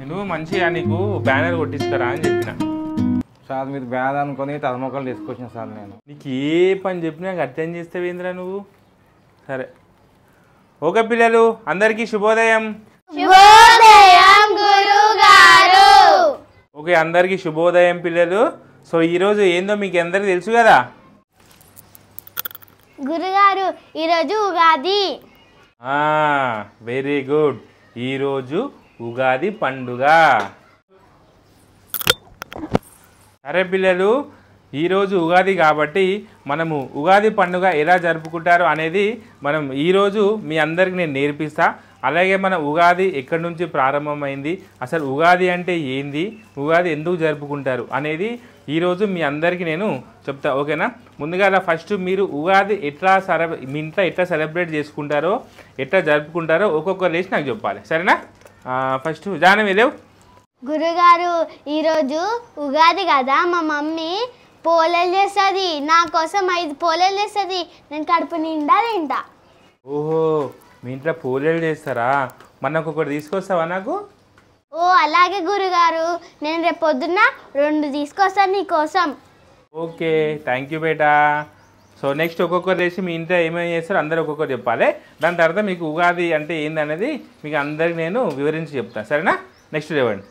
నువ్వు మంచిగా నీకు బ్యానర్ కొట్టించుకరా అని చెప్పిన సార్. మీరు బ్యాన్ అనుకుని తలమొక్కలు తీసుకొచ్చిన సార్. నేను నీకు ఏ పని చెప్పినా అర్థం చేస్తావేంద్రా నువ్వు. సరే ఓకే పిల్లలు, అందరికీ శుభోదయం. ఓకే, అందరికీ శుభోదయం పిల్లలు. సో ఈరోజు ఏందో మీకు అందరికీ తెలుసు కదా గురుగారు, ఈరోజు ఉగాది. Very good. ఈరోజు ఉగాది పండుగ. సరే పిల్లలు, ఈరోజు ఉగాది కాబట్టి మనము ఉగాది పండుగ ఎలా జరుపుకుంటారో అనేది మనం ఈరోజు మీ అందరికి నేను నేర్పిస్తా. అలాగే మన ఉగాది ఎక్కడి నుంచి ప్రారంభమైంది, అసలు ఉగాది అంటే ఏంది, ఉగాది ఎందుకు జరుపుకుంటారు అనేది ఈరోజు మీ అందరికీ నేను చెప్తా. ఓకేనా? ముందుగా ఫస్ట్ మీరు ఉగాది మీ ఇంట్లో ఎట్లా సెలబ్రేట్ చేసుకుంటారో, ఎట్లా జరుపుకుంటారో ఒక్కొక్కరు లేచి నాకు చెప్పాలి. సరేనా? ఫస్ట్ జానవి లేవు. గురుగారు, ఈరోజు ఉగాది కదా, మా మమ్మీ పోలేలు చేస్తుంది. నా కోసం 5 పోలేలు చేస్తుంది. నేను కడుపు నిండా తింటా. ఓహో, మీ ఇంట్లో పోలేలు చేస్తారా? మనకు ఒకటి తీసుకొస్తావా నాకు? ఓ అలాగే గురుగారు, నేను రేపు పొద్దున్న 2 తీసుకొస్తాను నీకోసం. Okay, thank you beta. So next ఒక్కొక్కరు చేసి మీ ఇంట్లో ఏమేమి చేస్తారో అందరూ ఒక్కొక్కరు చెప్పాలి. దాని తర్వాత మీకు ఉగాది అంటే ఏందనేది మీకు అందరికి నేను వివరించి చెప్తాను. సరేనా? నెక్స్ట్ లేవండి.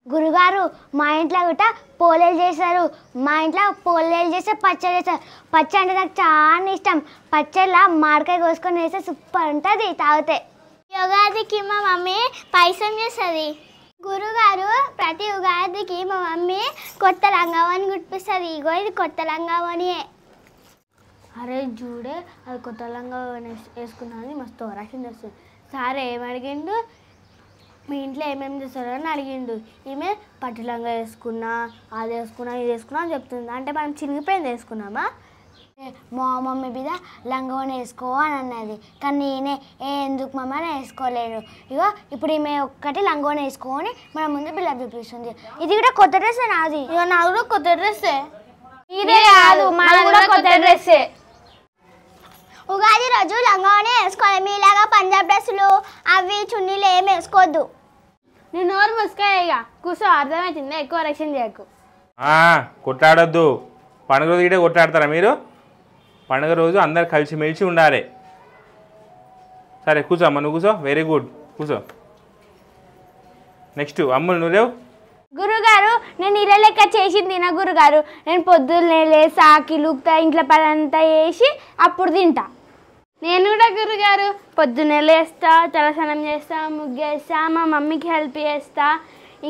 గురుగారు, మా ఇంట్లో కూడా పోలేలు చేస్తారు. మా ఇంట్లో పోలేలు చేస్తే పచ్చడి చేస్తారు. పచ్చడి అంటే నాకు చాలా ఇష్టం. పచ్చడిలా మామిడికాయ కోసుకొని వేస్తే సూపర్ ఉంటుంది తాగితే. ఉగాదికి మా మమ్మీ పాయసం చేస్తుంది. గురుగారు, ప్రతి ఉగాదికి మా మమ్మీ కొత్త లంగావని గుర్తిస్తుంది. ఇగో ఇది కొత్త లంగావనియే. అరే చూడే, అది కొత్త లంగావని వేసుకున్నది మస్తు రక్షణ చేస్తుంది. సార్ ఏమడిగిండు, మీ ఇంట్లో ఏమేమి చేస్తారో అని అడిగిండు. ఈమె పట్టు లంగా వేసుకున్నా, అది వేసుకున్నా, ఇది వేసుకున్నా అని చెప్తుంది. అంటే మనం చినిగిపోయింది వేసుకున్నామా? మా మమ్మీ మీద లంగావని వేసుకో అని అన్నది. కానీ నేనే ఎందుకు మమ్మ అని వేసుకోలేను. ఇగో ఇప్పుడు ఈమె ఒక్కటి లంగావని వేసుకొని మన ముందు బిల్డప్ చూపిస్తుంది. ఇది కూడా కొత్త డ్రెస్ నాది. ఇక నాది కూడా కొత్త డ్రెస్సే. ఇదే కాదు, మాది కూడా కొత్త డ్రెస్సే. ఉగాది రోజు లంగావని వేసుకోవాలి. మీలాగా పంజాబ్ డ్రెస్సులు అవి చున్నీలు ఏమి వేసుకోవద్దు. నేను నోరు మూసుకో, కూర్చో. అర్థమవుతుంది, ఎక్కువ రక్షణ చేయకు. కొట్లాడొద్దు. పండుగ రోజు ఇటే కొట్లాడతారా మీరు? పండుగ రోజు అందరు కలిసిమెలిసి ఉండాలి. సరే కూర్చోమ్మ, నువ్వు కూర్చో. వెరీ గుడ్, కూర్చో. నెక్స్ట్ అమ్ములు, నువ్వు లేవు. గురుగారు, నేను ఇలా లెక్క చేసింది తిన గురుగారు. నేను పొద్దున్నే లేసా, కిలుగుతా, ఇంట్లో పని అంతా వేసి అప్పుడు తింటా. నేను కూడా గురుగారు పొద్దున్నే లేస్తా, తలస్నానం చేస్తా, ముగ్గేస్తా, మా మమ్మీకి హెల్ప్ చేస్తా.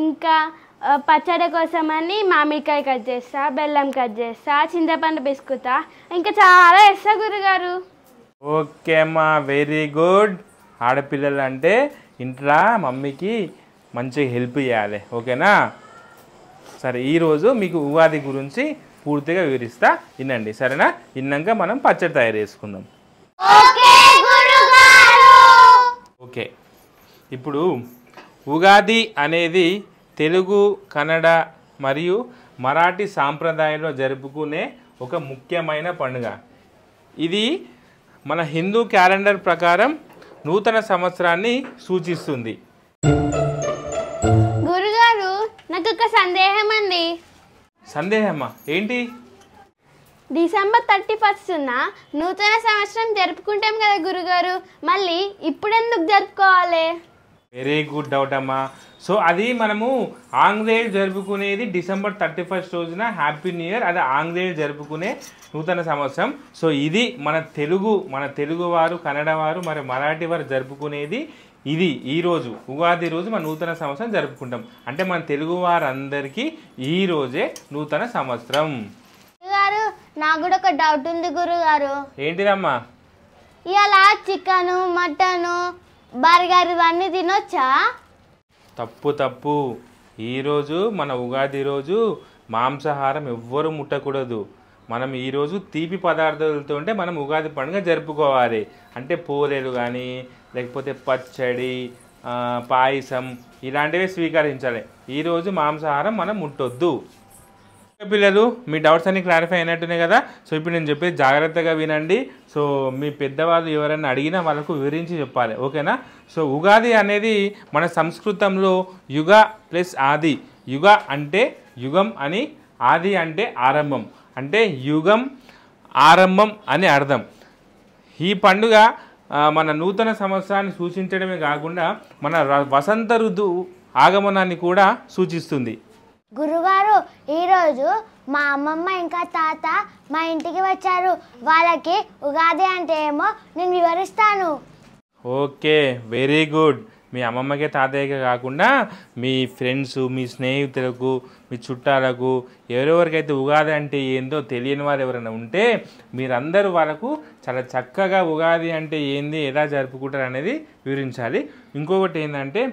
ఇంకా పచ్చడి కోసమని మామిడికాయ కట్ చేస్తా, బెల్లం కట్ చేస్తా, చింతపండు పిసుకుతా, ఇంకా చాలా వేస్తా గురుగారు. ఓకే అమ్మా, వెరీ గుడ్. ఆడపిల్లలు అంటే ఇంట్లో మమ్మీకి మంచిగా హెల్ప్ చేయాలి. ఓకేనా? సరే, ఈరోజు మీకు ఉగాది గురించి పూర్తిగా వివరిస్తా, వినండి. సరేనా? విన్నాక మనం పచ్చడి తయారు చేసుకుందాం. ఓకే, ఇప్పుడు ఉగాది అనేది తెలుగు, కన్నడ మరియు మరాఠీ సాంప్రదాయంలో జరుపుకునే ఒక ముఖ్యమైన పండుగ. ఇది మన హిందూ క్యాలెండర్ ప్రకారం నూతన సంవత్సరాన్ని సూచిస్తుంది. గురుగారు, నాకు ఒక సందేహం అండి. సందేహమా? ఏంటి? డిసెంబర్ 31న నూతన సంవత్సరం జరుపుకుంటాం కదా గురుగారు, మళ్ళీ ఇప్పుడెందుకు జరుపుకోవాలి? వెరీ గుడ్ డౌట్ అమ్మా. సో అది మనము ఆంగ్లేయులు జరుపుకునేది డిసెంబర్ 31 రోజున హ్యాపీ న్యూ ఇయర్. అది ఆంగ్లేయులు జరుపుకునే నూతన సంవత్సరం. సో ఇది మన తెలుగు వారు, కన్నడ వారు, మరి మరాఠీ వారు జరుపుకునేది ఇది. ఈరోజు ఉగాది రోజు మన నూతన సంవత్సరం జరుపుకుంటాం. అంటే మన తెలుగు వారందరికీ ఈ రోజే నూతన సంవత్సరం. గురుగారు, నాకు కూడా ఒక డౌట్ ఉంది గురుగారు. ఏంటిదమ్మా? ఇలా చికెను, మటను, బర్గర్ ఇవన్నీ తినొచ్చా? తప్పు. ఈరోజు మన ఉగాది రోజు మాంసాహారం ఎవ్వరూ ముట్టకూడదు. మనం ఈరోజు తీపి పదార్థాలతో ఉంటే మనం ఉగాది పండుగ జరుపుకోవాలి. అంటే పోలేలు కానీ, లేకపోతే పచ్చడి, పాయసం ఇలాంటివి స్వీకరించాలి. ఈరోజు మాంసాహారం మనం ముట్టొద్దు. పిల్లలు మీ డౌట్స్ అన్ని క్లారిఫై అయినట్టున్నాయి కదా. సో ఇప్పుడు నేను చెప్పేది జాగ్రత్తగా వినండి. సో మీ పెద్దవాళ్ళు ఎవరైనా అడిగినా వాళ్ళకు వివరించి చెప్పాలి, ఓకేనా. సో ఉగాది అనేది మన సంస్కృతంలో యుగ ప్లస్ ఆది. యుగ అంటే యుగం అని, ఆది అంటే ఆరంభం, అంటే యుగం ఆరంభం అని అర్థం. ఈ పండుగ మన నూతన సంవత్సరాన్ని సూచించడమే కాకుండా మన వసంత ఋతువు ఆగమనాన్ని కూడా సూచిస్తుంది. గురుగారు, ఈరోజు మా అమ్మమ్మ ఇంకా తాత మా ఇంటికి వచ్చారు. వాళ్ళకి ఉగాది అంటే ఏమో నేను వివరిస్తాను. Okay, very good. మీ అమ్మమ్మకే తాతయ్యకే కాకుండా మీ ఫ్రెండ్స్, మీ స్నేహితులకు, మీ చుట్టాలకు, ఎవరెవరికైతే ఉగాది అంటే ఏందో తెలియని వారు ఎవరైనా ఉంటే మీరందరూ వాళ్ళకు చాలా చక్కగా ఉగాది అంటే ఏంది, ఎలా జరుపుకుంటారు అనేది వివరించాలి. ఇంకొకటి ఏంటంటే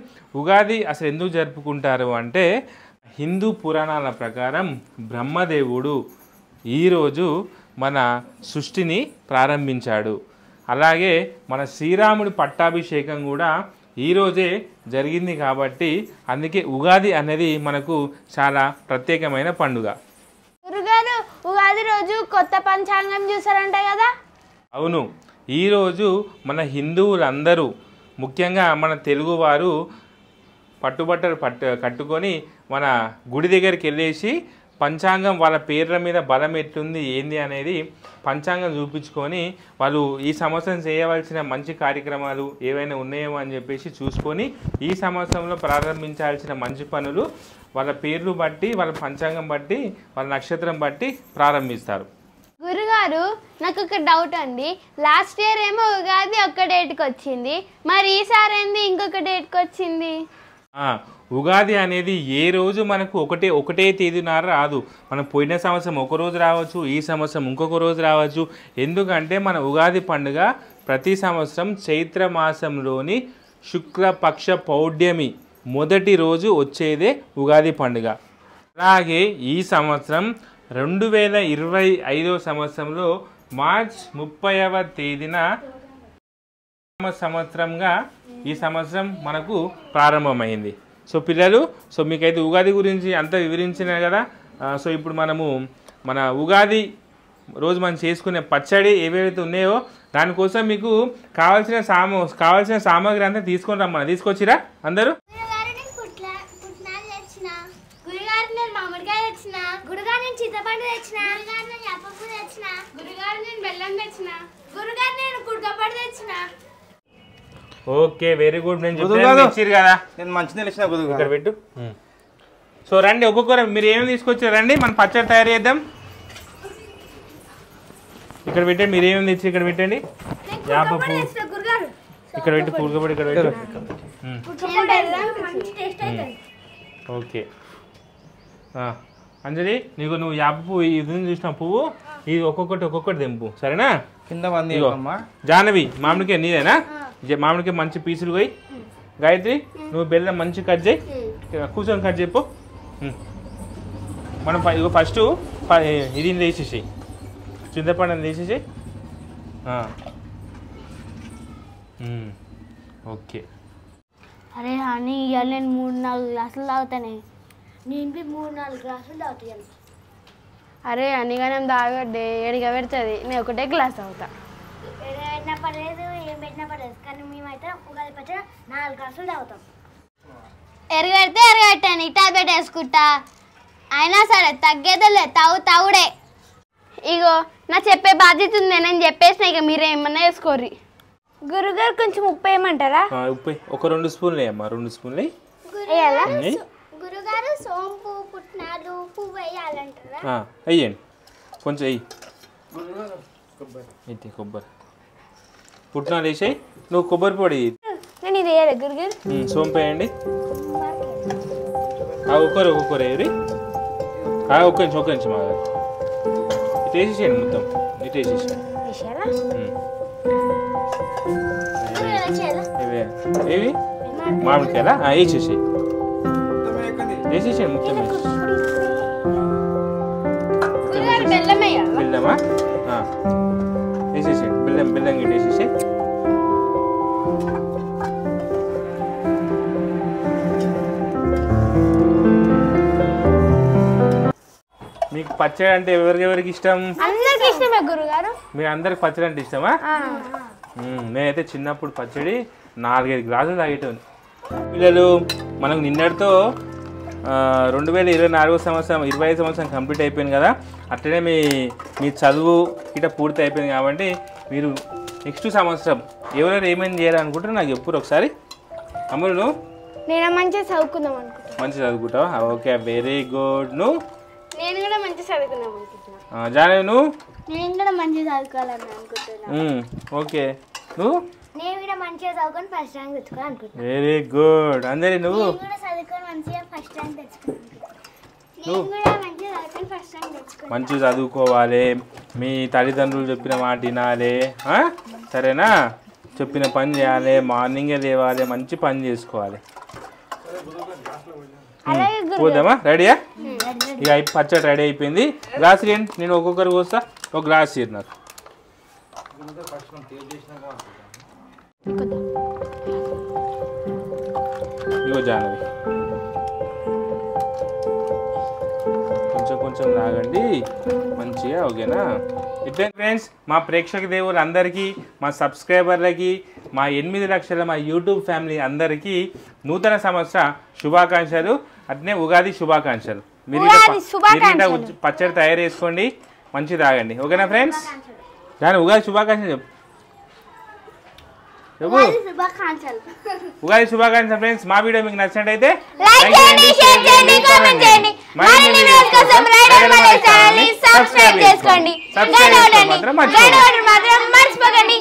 ఉగాది అసలు ఎందుకు జరుపుకుంటారు అంటే హిందూ పురాణాల ప్రకారం బ్రహ్మదేవుడు ఈరోజు మన సృష్టిని ప్రారంభించాడు. అలాగే మన శ్రీరాముడి పట్టాభిషేకం కూడా ఈరోజే జరిగింది కాబట్టి అందుకే ఉగాది అనేది మనకు చాలా ప్రత్యేకమైన పండుగ. గురుగారు, ఉగాది రోజు కొత్త పంచాంగం చూసారంట కదా? అవును, ఈరోజు మన హిందువులందరూ ముఖ్యంగా మన తెలుగువారు పట్టుబట్టలు కట్టుకొని మన గుడి దగ్గరికి వెళ్ళేసి పంచాంగం వాళ్ళ పేర్ల మీద బలం ఎట్లుంది ఏంది అనేది పంచాంగం చూపించుకొని వాళ్ళు ఈ సంవత్సరం చేయవలసిన మంచి కార్యక్రమాలు ఏవైనా ఉన్నాయేమో అని చెప్పేసి చూసుకొని ఈ సంవత్సరంలో ప్రారంభించాల్సిన మంచి పనులు వాళ్ళ పేర్లు బట్టి, వాళ్ళ పంచాంగం బట్టి, వాళ్ళ నక్షత్రం బట్టి ప్రారంభిస్తారు. గురుగారు, నాకు ఒక డౌట్ అండి. లాస్ట్ ఇయర్ ఏమో ఉగాది ఒక్క డేట్కి వచ్చింది, మరి ఈసారి ఏంది ఇంకొక డేట్కి వచ్చింది? ఉగాది అనేది ఏ రోజు మనకు ఒకటే తేదీనార రాదు. మనం పోయిన సంవత్సరం ఒక రోజు రావచ్చు, ఈ సంవత్సరం ఇంకొక రోజు రావచ్చు. ఎందుకంటే మన ఉగాది పండుగ ప్రతి సంవత్సరం చైత్ర మాసంలోని శుక్లపక్ష పౌర్ణమి మొదటి రోజు వచ్చేదే ఉగాది పండుగ. అలాగే ఈ సంవత్సరం 2025 సంవత్సరంలో మార్చ్ 30వ తేదీన సంవత్సరంగా ఈ సంవత్సరం మనకు ప్రారంభమైంది. సో పిల్లలు, సో మీకైతే ఉగాది గురించి అంతా వివరించిన కదా. సో ఇప్పుడు మనము మన ఉగాది రోజు మనం చేసుకునే పచ్చడి ఏవేవైతే ఉన్నాయో దానికోసం మీకు కావాల్సిన సామాగ్రి అంతా తీసుకొని రమ్మని తీసుకొచ్చిరా అందరూ? చింతపండు తెచ్చిన, నేను అప్పపు తెచ్చిన, గురుగారు నేను బెల్లం తెచ్చిన, గురుగారు నేను కుడకపడి తెచ్చిన. Okay, very good. నేను చెప్పాను కదా, నేను మంచి తెలిసిన గురువు ఇక్కడ పెట్టు. సో రండి, ఒక్కొక్కరు మీరు ఏమేమి తీసుకొచ్చారు రండి, మనం పచ్చడి తయారు చేద్దాం. ఇక్కడ పెట్టండి, మీరు ఏమేమి తెచ్చి ఇక్కడ పెట్టండి. యాపపు ఇక్కడ పెట్టి, పూలకపడి ఇక్కడ పెట్టు. ఓకే అంజలి, నువ్వు యాప పువ్వు ఇది చూసిన పువ్వు ఇది ఒక్కొక్కటి తెంపు, సరేనా? కింద మంది జాహ్నవి, మామిడికాయ నీదేనా? మామిడికాయ మంచి పీసులు పోయి. గాయత్రి, నువ్వు బెల్లం మంచి కట్ చేయి, కూర్చొని కట్ చెప్పు. మనం ఇగో ఫస్ట్ ఇది వేసేసి చింతపండు వేసేసి. ఓకే. అరే అని ఇవాళ నేను 3-4 గ్లాసులు తాగుతానే. నేను 3-4 గ్లాసులు తాగుతాను. అరే అనిగానే తాగడ్డే, ఏడిగా పెడుతుంది, నేను ఒకటే గ్లాస్ తాగుతా. పెట్టినా పర్లేదు, ఏం పెట్టినా పర్లేదు, కానీ మేమైతే ఉగాది పచ్చడి 4 గ్లాసులు తాగుతాం. ఎరగడితే ఎరగట్టాను, ఇటా పెట్టేసుకుంటా. అయినా సరే తగ్గేదే లేదు, తాగుడే. ఇగో నా చెప్పే బాధ్యత ఉంది, నేను చెప్పేసిన, ఇక మీరే ఏమన్నా వేసుకోర్రి. గురుగారు కొంచెం ఉప్పు వేయమంటారా? ఉప్పు ఒక 2 స్పూన్లు వేయమ్మా, 2 స్పూన్లు వేయాలా? గురుగారు సోంపు, పుట్నాలు, పువ్వు వేయాలంటారా? వేయండి కొంచెం, వెయ్యి కొబ్బరి పుట్నాలు వేసాయి. నువ్వు కొబ్బరి పొడి, నేను ఇది వేయాలి గురుగారు. సోంపు వేయండి. ఒక్కొక్కరు వేయరి. ఒక్క నిమిషం మా ఇటు వేసేసేయండి, మొత్తం ఇటు వేసేసేయండి. ఏవి మామిడికాయలా? వేసేసేయి, వేసేసేయండి మొత్తం. బెల్లం వేయాలా? బెల్లమా? వేసేసేయండి, బెల్లం గిట్ట వేసేసి. మీకు పచ్చడి అంటే ఎవరికి ఇష్టం? అందరికి ఇష్టమే గురుగారు. మీరు అందరికి పచ్చడి అంటే ఇష్టమా? నేనైతే చిన్నప్పుడు పచ్చడి 4-5 గ్లాసులు తాగేటోని. పిల్లలు మనకు నిన్నటితో 2024 సంవత్సరం 25 సంవత్సరం కంప్లీట్ అయిపోయింది కదా. అట్లనే మీ చదువు ఇట్లా పూర్తి అయిపోయింది కాబట్టి మీరు నెక్స్ట్ సంవత్సరం ఎవరెవరు ఏమైనా చేయాలనుకుంటారో నాకు చెప్పురు ఒకసారి. అమ్ములు నేను మంచిగా చదువుకుందాం అనుకుంటున్నాను. మంచిగా చదువుకుంటావా? Okay, very good. నేను కూడా మంచిగా చదువుకుందాం అనుకుంటున్నాను. జానే నువ్వు? నేను కూడా మంచిగా చదువుకోవాలని అనుకుంటున్నాను. ఓకే, నువ్వు? నేను కూడా మంచిగా చదువుకొని ఫస్ట్ ర్యాంక్ తెచ్చుకోవాలి అనుకుంటున్నాను. Very good. అందరి నువ్వు? నేను కూడా చదువుకొని మంచిగా ఫస్ట్ ర్యాంక్ తెచ్చుకోవాలి. నేను కూడా మంచిగా చదువుకొని ఫస్ట్ ర్యాంక్ తెచ్చుకోవాలి. మంచిగా చదువుకోవాలి, మీ తల్లిదండ్రులు చెప్పిన మాట వినాలి, సరేనా? చెప్పిన పని చేయాలి, మార్నింగే లేవాలి, మంచి పని చేసుకోవాలి. పోదామా? రెడీయా? ఇక పచ్చడి రెడీ అయిపోయింది. గ్లాస్ ఇవ్వండి, నేను ఒక్కొక్కరు కోస్తా. ఒక గ్లాస్ ఇవ్వండి నాకు. ఇగో జానవి, కొంచెం తాగండి మంచిగా, ఓకేనా? ఇట్లా ఫ్రెండ్స్, మా ప్రేక్షక దేవులు అందరికీ, మా సబ్స్క్రైబర్లకి, మా 8 లక్షల మా యూట్యూబ్ ఫ్యామిలీ అందరికీ నూతన సంవత్సర శుభాకాంక్షలు, అట్నే ఉగాది శుభాకాంక్షలు. మీరు పచ్చడి తయారు చేసుకోండి, మంచి తాగండి, ఓకేనా ఫ్రెండ్స్? దాని ఉగాది శుభాకాంక్షలు చెప్పు. ఉగాది శుభాకాంక్షలు ఫ్రెండ్స్. మా వీడియో మీకు నచ్చినట్టయితే సబ్స్క్రైబ్ చేసుకోండి. మర్చిపోకండి.